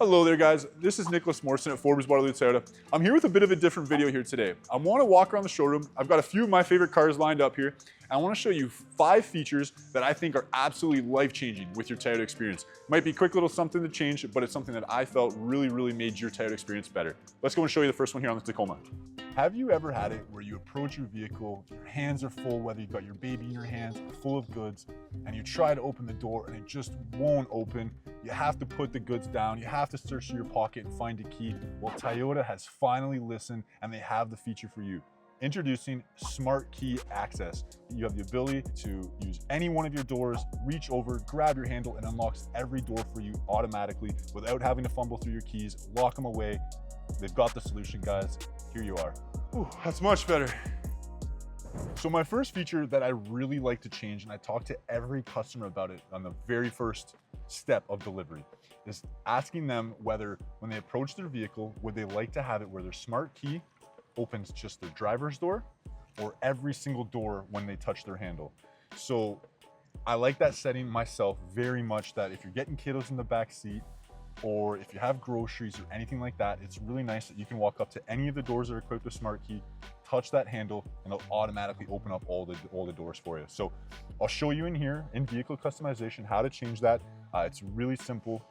Hello there guys, this is Nicholas Morrison at Forbes Waterloo Toyota. I'm here with a bit of a different video here today. I want to walk around the showroom. I've got a few of my favorite cars lined up here. I want to show you 5 features that I think are absolutely life-changing with your Toyota experience. Might be a quick little something to change, but it's something that I felt really made your Toyota experience better. Let's go and show you the first one here on the Tacoma. Have you ever had it where you approach your vehicle, your hands are full, whether you've got your baby in your hands, full of goods, and you try to open the door and it just won't open? You have to put the goods down, you have to search through your pocket and find a key. Well, Toyota has finally listened and they have the feature for you. Introducing Smart Key Access. You have the ability to use any one of your doors, reach over, grab your handle, and unlocks every door for you automatically without having to fumble through your keys, lock them away. They've got the solution, guys. Here you are. Ooh, that's much better. So my first feature that I really like to change, and I talk to every customer about it on the very first step of delivery, is asking them whether when they approach their vehicle, would they like to have it where their smart key opens just their driver's door or every single door when they touch their handle. So I like that setting myself very much, that if you're getting kiddos in the back seat, or if you have groceries or anything like that, it's really nice that you can walk up to any of the doors that are equipped with Smart Key, touch that handle, and it'll automatically open up all the doors for you. So I'll show you in here in vehicle customization how to change that. It's really simple.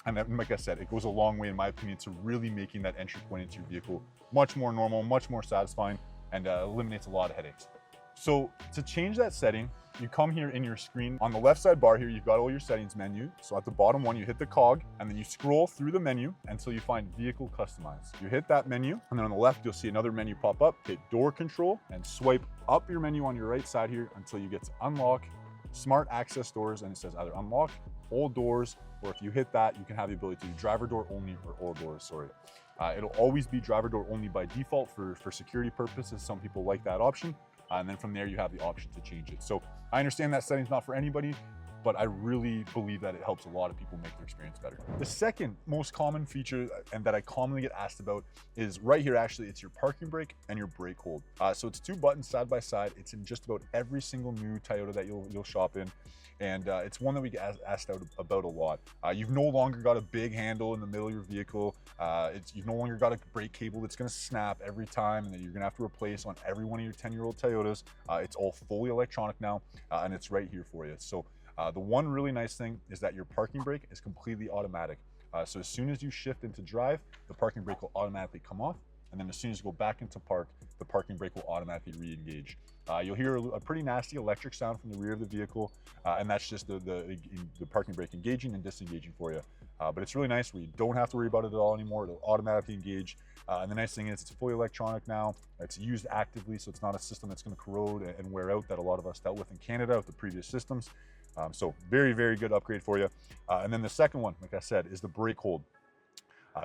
And like I said, it goes a long way, in my opinion, to really making that entry point into your vehicle much more normal, much more satisfying, and eliminates a lot of headaches. So to change that setting, you come here in your screen. On the left side bar here, you've got all your settings menu. So at the bottom one, you hit the cog, and then you scroll through the menu until you find Vehicle Customize. You hit that menu, and then on the left, you'll see another menu pop up. Hit Door Control, and swipe up your menu on your right side here until you get to Unlock Smart Access Doors, and it says either unlock all doors, or if you hit that, you can have the ability to do driver door only or all doors, sorry. It'll always be driver door only by default for security purposes. Some people like that option. And then from there, you have the option to change it. So I understand that setting's not for anybody, but I really believe that it helps a lot of people make their experience better. The second most common feature, and that I commonly get asked about, is right here. Actually, it's your parking brake and your brake hold. So it's 2 buttons side by side. It's in just about every single new Toyota that you'll shop in. And it's one that we get asked about a lot. You've no longer got a big handle in the middle of your vehicle. You've no longer got a brake cable that's gonna snap every time and that you're gonna have to replace on every one of your 10-year-old Toyotas. It's all fully electronic now, and it's right here for you. So the one really nice thing is that your parking brake is completely automatic. So as soon as you shift into drive, the parking brake will automatically come off. And then as soon as you go back into park, the parking brake will automatically re-engage. You'll hear a pretty nasty electric sound from the rear of the vehicle, and that's just the parking brake engaging and disengaging for you. But it's really nice where you don't have to worry about it at all anymore. It'll automatically engage. And the nice thing is it's fully electronic now. It's used actively, so it's not a system that's going to corrode and wear out that a lot of us dealt with in Canada with the previous systems. So very good upgrade for you. And then the second one, like I said, is the brake hold.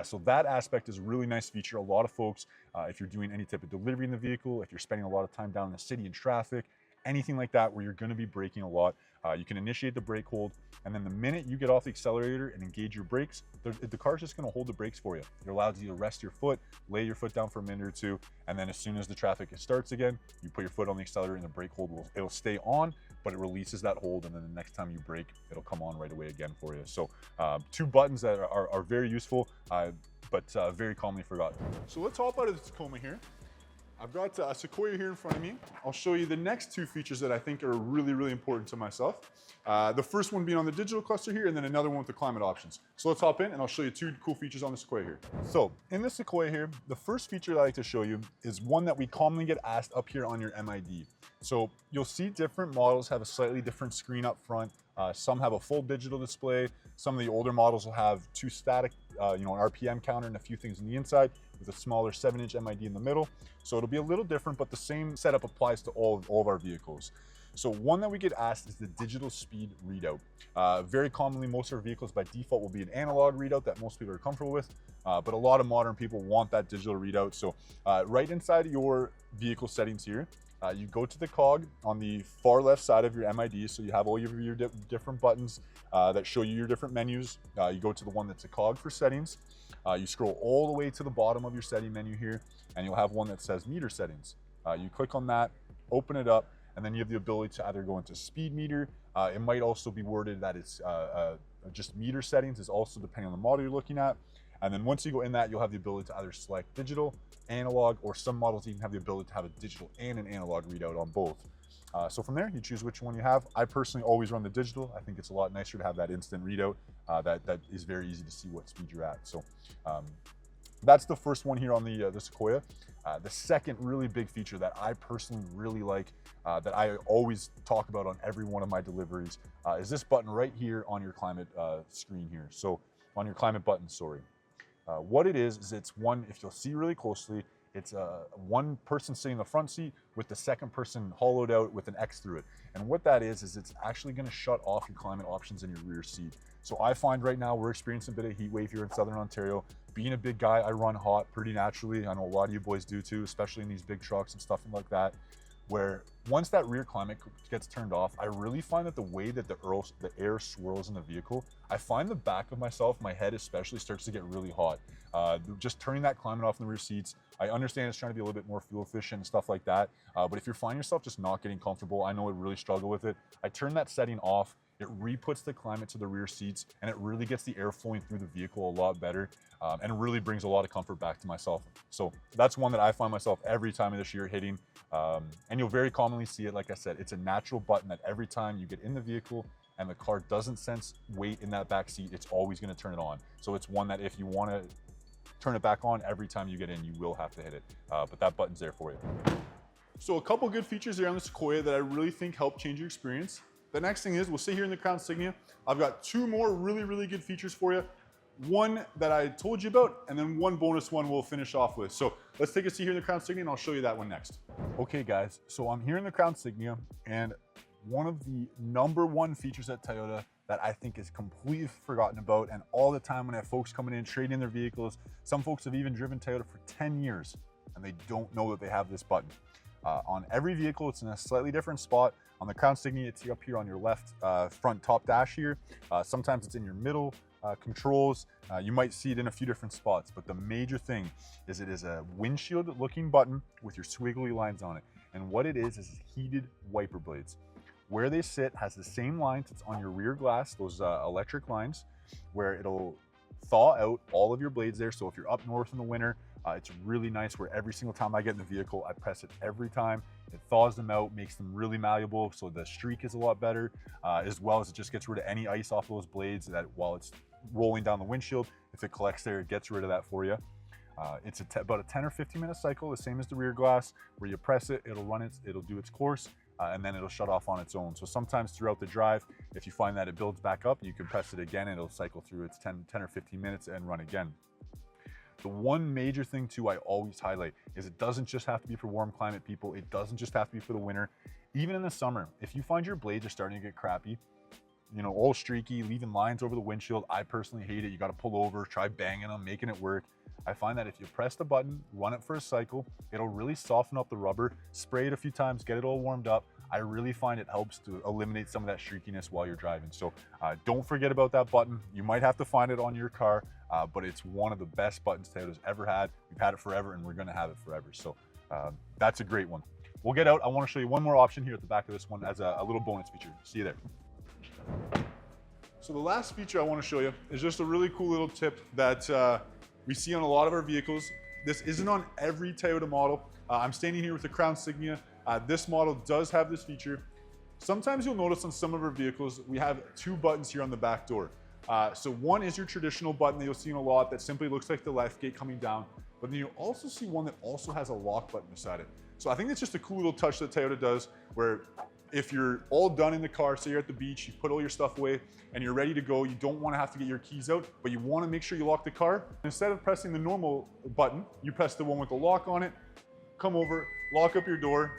So that aspect is a really nice feature. A lot of folks, if you're doing any type of delivery in the vehicle, if you're spending a lot of time down in the city in traffic, anything like that where you're going to be braking a lot, you can initiate the brake hold, and then the minute you get off the accelerator and engage your brakes, the car's just going to hold the brakes for you. You're allowed to either rest your foot, lay your foot down for a minute or two, and then as soon as the traffic starts again, you put your foot on the accelerator and the brake hold it'll stay on, but it releases that hold, and then the next time you brake, it'll come on right away again for you. So 2 buttons that are very useful, but very commonly forgotten. So let's hop out of the Tacoma here. I've got a Sequoia here in front of me. I'll show you the next 2 features that I think are really important to myself. The first one being on the digital cluster here, and then another one with the climate options. So let's hop in and I'll show you 2 cool features on the Sequoia here. So in the Sequoia here, the first feature that I like to show you is one that we commonly get asked up here on your MID. So you'll see different models have a slightly different screen up front. Some have a full digital display. Some of the older models will have 2 static, an RPM counter and a few things on the inside, with a smaller 7-inch MID in the middle. So it'll be a little different, but the same setup applies to all of our vehicles. So one that we get asked is the digital speed readout. Very commonly, most of our vehicles by default will be an analog readout that most people are comfortable with, but a lot of modern people want that digital readout. So right inside your vehicle settings here, you go to the cog on the far left side of your MID, so you have all your different buttons that show you your different menus. You go to the one that's a cog for settings. You scroll all the way to the bottom of your setting menu here, and you'll have one that says meter settings. You click on that, open it up, and then you have the ability to either go into speed meter. It might also be worded that it's just meter settings is also depending on the model you're looking at. And then once you go in that, you'll have the ability to either select digital, analog, or some models even have the ability to have a digital and an analog readout on both. So from there, you choose which one you have. I personally always run the digital. I think it's a lot nicer to have that instant readout. That is very easy to see what speed you're at. So that's the first one here on the Sequoia. The second really big feature that I personally really like, that I always talk about on every one of my deliveries, is this button right here on your climate screen here. So on your climate button, sorry. What it is it's one, if you'll see really closely, it's one person sitting in the front seat with the second person hollowed out with an X through it. And what that is it's actually gonna shut off your climate options in your rear seat. So I find right now we're experiencing a bit of heat wave here in Southern Ontario. Being a big guy, I run hot pretty naturally. I know a lot of you boys do too, especially in these big trucks and stuff like that, where once that rear climate gets turned off, I really find that the way that the air swirls in the vehicle, I find the back of myself, my head especially, starts to get really hot. Just turning that climate off in the rear seats, I understand it's trying to be a little bit more fuel efficient and stuff like that, but if you're finding yourself just not getting comfortable, I know I really struggle with it. I turn that setting off, it re-puts the climate to the rear seats, and it really gets the air flowing through the vehicle a lot better, and really brings a lot of comfort back to myself. So that's one that I find myself every time of this year hitting, and you'll very commonly see it. Like I said, it's a natural button that every time you get in the vehicle and the car doesn't sense weight in that back seat, it's always going to turn it on. So it's one that if you want to turn it back on every time you get in, you will have to hit it, but that button's there for you. So a couple good features there on the Sequoia that I really think help change your experience. The next thing is, we'll sit here in the Crown Signia. I've got two more really good features for you. One that I told you about, and then one bonus one we'll finish off with. So let's take a seat here in the Crown Signia and I'll show you that one next. Okay guys, so I'm here in the Crown Signia, and one of the #1 features at Toyota that I think is completely forgotten about, and all the time when I have folks coming in trading in their vehicles, some folks have even driven Toyota for 10 years and they don't know that they have this button. On every vehicle, it's in a slightly different spot. On the Crown Signia, it's up here on your left front top dash here. Sometimes it's in your middle controls. You might see it in a few different spots, but the major thing is it is a windshield looking button with your squiggly lines on it. And what it is heated wiper blades. Where they sit has the same lines. It's on your rear glass, those electric lines, where it'll thaw out all of your blades there. So if you're up north in the winter, it's really nice where every single time I get in the vehicle, I press it every time. It thaws them out, makes them really malleable, so the streak is a lot better, as well as it just gets rid of any ice off those blades that while it's rolling down the windshield, if it collects there, it gets rid of that for you. It's about a 10 or 15 minute cycle, the same as the rear glass, where you press it, it'll do its course, and then it'll shut off on its own. So sometimes throughout the drive, if you find that it builds back up, you can press it again and it'll cycle through its 10 or 15 minutes and run again. The one major thing too I always highlight is it doesn't just have to be for warm climate people. It doesn't just have to be for the winter. Even in the summer, if you find your blades are starting to get crappy, you know, all streaky, leaving lines over the windshield, I personally hate it. You got to pull over, try banging them, making it work. I find that if you press the button, run it for a cycle, it'll really soften up the rubber, spray it a few times, get it all warmed up. I really find it helps to eliminate some of that streakiness while you're driving. So don't forget about that button. You might have to find it on your car, but it's one of the best buttons Toyota's ever had. We've had it forever and we're gonna have it forever. So that's a great one. We'll get out. I wanna show you one more option here at the back of this one as a little bonus feature. See you there. So the last feature I wanna show you is just a really cool little tip that we see on a lot of our vehicles. This isn't on every Toyota model. I'm standing here with the Crown Signia. This model does have this feature. Sometimes you'll notice on some of our vehicles, we have two buttons here on the back door. So one is your traditional button that you'll see in a lot that simply looks like the left gate coming down, but then you'll also see one that also has a lock button beside it. So I think it's just a cool little touch that Toyota does, where if you're all done in the car, say you're at the beach, you put all your stuff away and you're ready to go, you don't want to have to get your keys out, but you want to make sure you lock the car. Instead of pressing the normal button, you press the one with the lock on it, come over, lock up your door.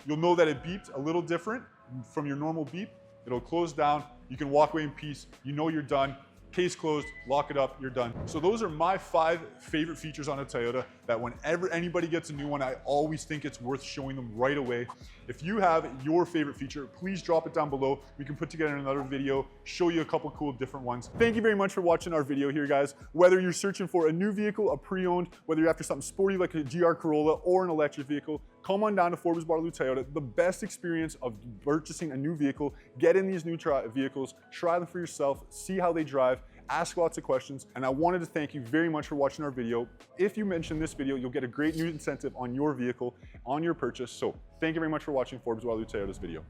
You'll know that it beeped a little different from your normal beep. It'll close down. You can walk away in peace. You know you're done. Case closed, lock it up, you're done. So those are my 5 favorite features on a Toyota that whenever anybody gets a new one, I always think it's worth showing them right away. If you have your favorite feature, please drop it down below. We can put together another video, show you a couple cool different ones. Thank you very much for watching our video here, guys. Whether you're searching for a new vehicle, a pre-owned, whether you're after something sporty like a GR Corolla or an electric vehicle, come on down to Forbes Waterloo Toyota. The best experience of purchasing a new vehicle. Get in these new vehicles, try them for yourself, see how they drive, ask lots of questions. And I wanted to thank you very much for watching our video. If you mention this video, you'll get a great new incentive on your vehicle, on your purchase. So thank you very much for watching Forbes Waterloo Toyota's video.